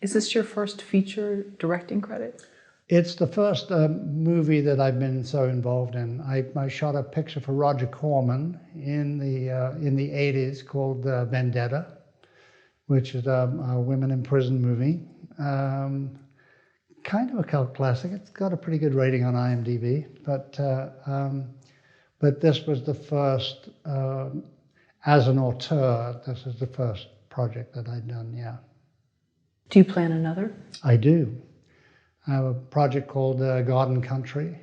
Is this your first feature directing credit? It's the first movie that I've been so involved in. I shot a picture for Roger Corman in the 80s called Vendetta, which is a women in prison movie. Kind of a cult classic. It's got a pretty good rating on IMDb, but this was the first, as an auteur, this is the first project that I'd done, yeah. Do you plan another? I do. I have a project called Garden Country,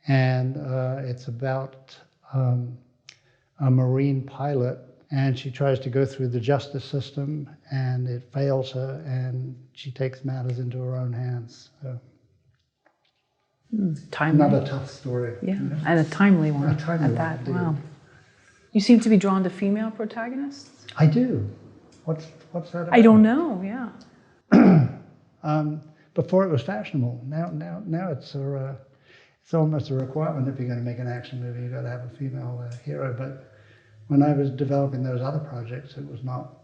and it's about a Marine pilot, and she tries to go through the justice system, and it fails her, and she takes matters into her own hands. So. Timely. Another tough story. Yeah, you know? And a timely one at that. Indeed. Wow. You seem to be drawn to female protagonists? I do. What's that about? I don't know, yeah. Before it was fashionable. Now it's almost a requirement if you're going to make an action movie. You've got to have a female hero. But when I was developing those other projects, it was not.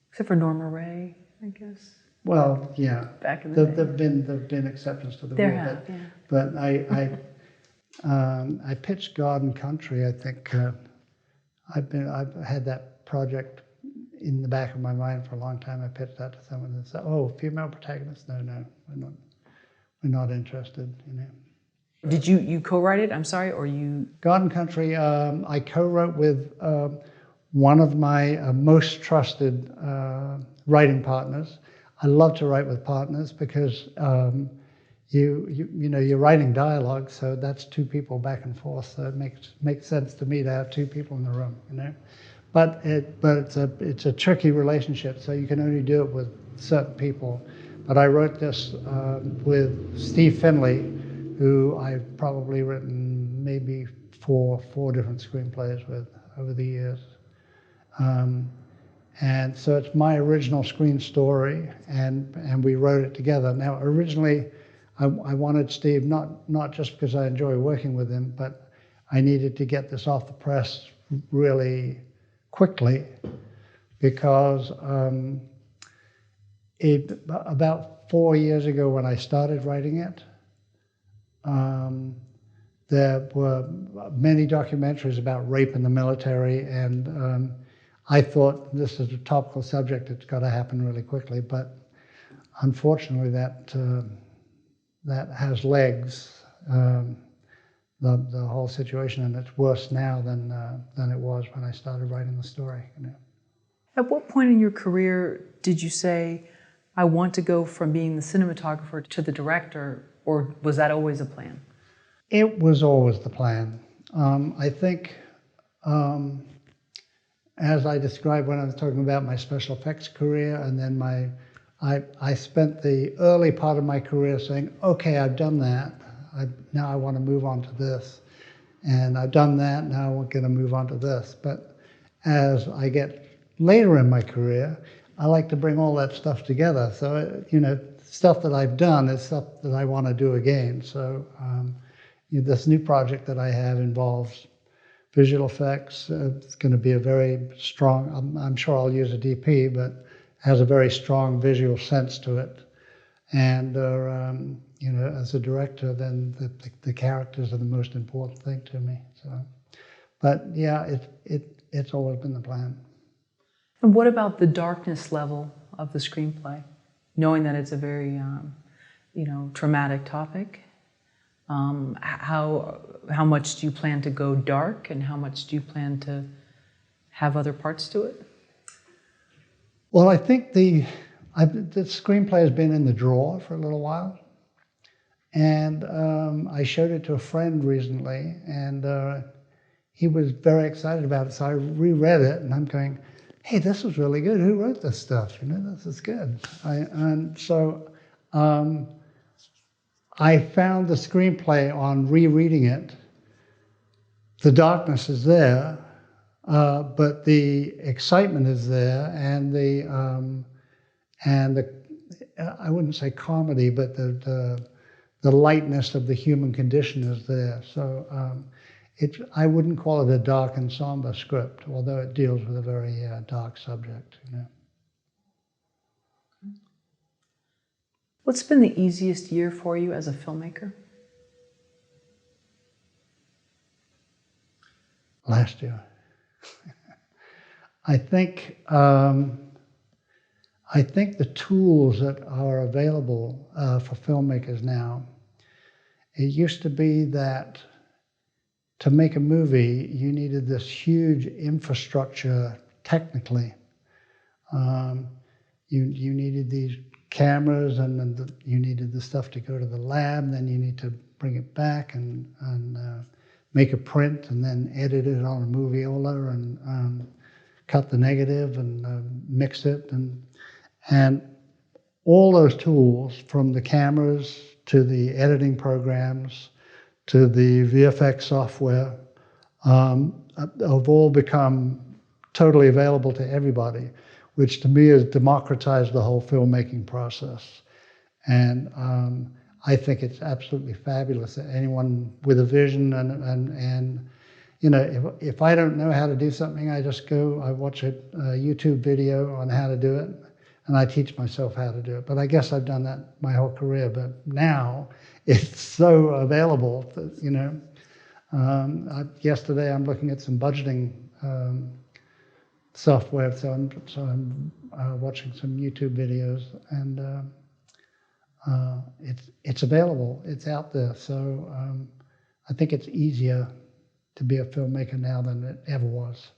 Except for Norma Ray, I guess. Well, yeah. Back in the day. There've been exceptions to the there rule. Have, yeah. But I pitched Garden Country. I think I've had that project in the back of my mind for a long time. I pitched that to someone and said, "Oh, female protagonist? No, we're not interested." You know. Did you co-write it? I'm sorry, or you? Garden Country. I co-wrote with one of my most trusted writing partners. I love to write with partners because you're writing dialogue, so that's two people back and forth. So it makes sense to me to have two people in the room. You know. But it's a tricky relationship, so you can only do it with certain people. But I wrote this with Steve Finley, who I've probably written maybe four different screenplays with over the years. And so it's my original screen story, and we wrote it together. Now, originally, I wanted Steve not just because I enjoy working with him, but I needed to get this off the press really quickly, because about 4 years ago when I started writing it, there were many documentaries about rape in the military, and I thought this is a topical subject, it's got to happen really quickly, but unfortunately that has legs. The whole situation, and it's worse now than it was when I started writing the story. You know. At what point in your career did you say, I want to go from being the cinematographer to the director, or was that always a plan? It was always the plan. I think, as I described when I was talking about my special effects career, and then I spent the early part of my career saying, okay, I've done that. Now I want to move on to this. And I've done that, now I'm going to move on to this. But as I get later in my career, I like to bring all that stuff together. So, you know, stuff that I've done is stuff that I want to do again. So this new project that I have involves visual effects. It's going to be a very strong, I'm sure I'll use a DP, but has a very strong visual sense to it. And you know, as a director, then the characters are the most important thing to me. So, but yeah, it's always been the plan. And what about the darkness level of the screenplay? Knowing that it's a very, you know, traumatic topic, how much do you plan to go dark, and how much do you plan to have other parts to it? Well, I think the screenplay has been in the drawer for a little while. And I showed it to a friend recently, and he was very excited about it. So I reread it, and I'm going, hey, this was really good. Who wrote this stuff? You know, this is good. And so I found the screenplay on rereading it. The darkness is there, but the excitement is there, and the I wouldn't say comedy, but the lightness of the human condition is there. So I wouldn't call it a dark and somber script, although it deals with a very dark subject. You know. What's been the easiest year for you as a filmmaker? Last year. I think the tools that are available for filmmakers now, it used to be that to make a movie, you needed this huge infrastructure technically. You needed these cameras, and then you needed the stuff to go to the lab, and then you need to bring it back and make a print, and then edit it on a moviola, and cut the negative, and mix it, and all those tools, from the cameras to the editing programs to the VFX software, have all become totally available to everybody, which to me has democratized the whole filmmaking process. And I think it's absolutely fabulous that anyone with a vision and you know, if I don't know how to do something, I watch a YouTube video on how to do it, and I teach myself how to do it. But I guess I've done that my whole career. But now it's so available that, you know, yesterday I'm looking at some budgeting software, so I'm watching some YouTube videos, and it's available, it's out there. So I think it's easier to be a filmmaker now than it ever was.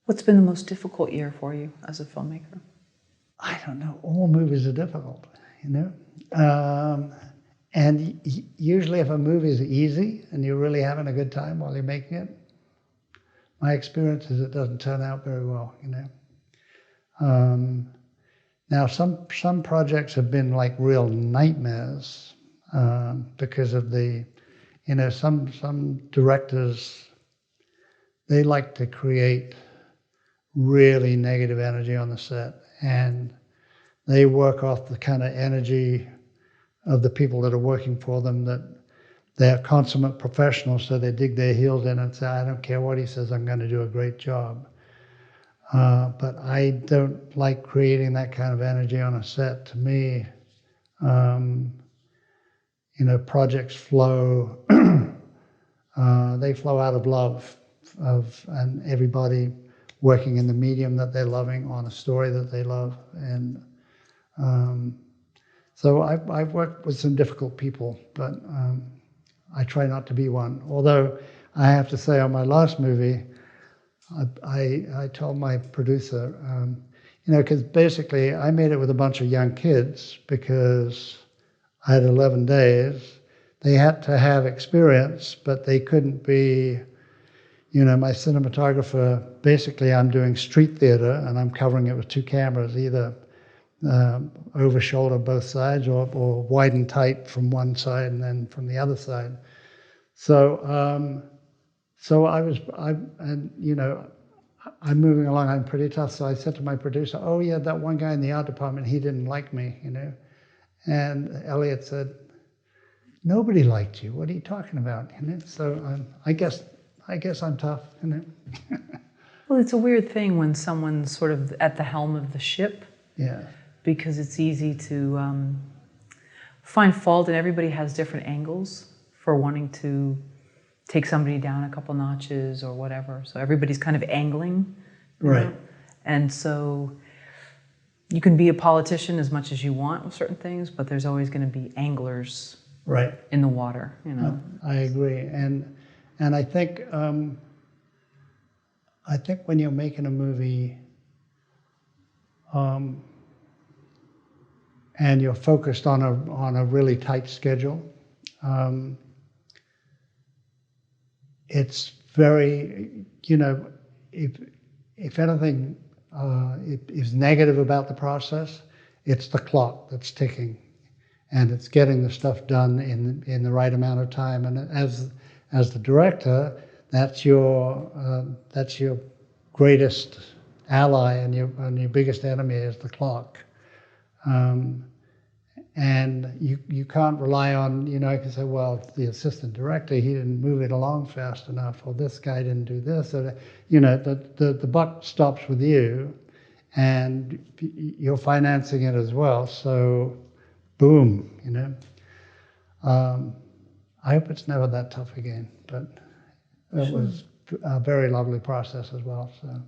What's been the most difficult year for you as a filmmaker? I don't know. All movies are difficult, you know. And usually if a movie is easy and you're really having a good time while you're making it, my experience is it doesn't turn out very well, you know. Now some projects have been like real nightmares because of the, you know, some directors, they like to create really negative energy on the set, and they work off the kind of energy of the people that are working for them, that they're consummate professionals, so they dig their heels in and say, I don't care what he says, I'm going to do a great job. But I don't like creating that kind of energy on a set. To me, you know, projects flow, they flow out of love, and everybody working in the medium that they're loving on a story that they love. And so I've worked with some difficult people, but I try not to be one. Although I have to say, on my last movie, I told my producer, you know, because basically I made it with a bunch of young kids because I had 11 days. They had to have experience, but they couldn't be, you know, my cinematographer, basically I'm doing street theater and I'm covering it with two cameras, either over shoulder both sides, or wide and tight from one side and then from the other side. So and you know, I'm moving along, I'm pretty tough. So I said to my producer, oh yeah, that one guy in the art department, he didn't like me, you know. And Elliot said, nobody liked you. What are you talking about? You know? So I guess I'm tough, you know. Well, it's a weird thing when someone's sort of at the helm of the ship. Yeah. Because it's easy to find fault, and everybody has different angles for wanting to take somebody down a couple notches or whatever. So everybody's kind of angling. Right. Know? And so you can be a politician as much as you want with certain things, but there's always going to be anglers right in the water, you know. I agree. And I think when you're making a movie and you're focused on a really tight schedule, it's very, you know, if anything is negative about the process, it's the clock that's ticking, and it's getting the stuff done in the right amount of time. And as the director, that's your greatest ally, and your biggest enemy is the clock. And you can't rely on, you know, you can say, well, the assistant director, he didn't move it along fast enough, or this guy didn't do this, or that. You know, the buck stops with you, and you're financing it as well. So, boom, you know. I hope it's never that tough again, but it was a very lovely process as well. So.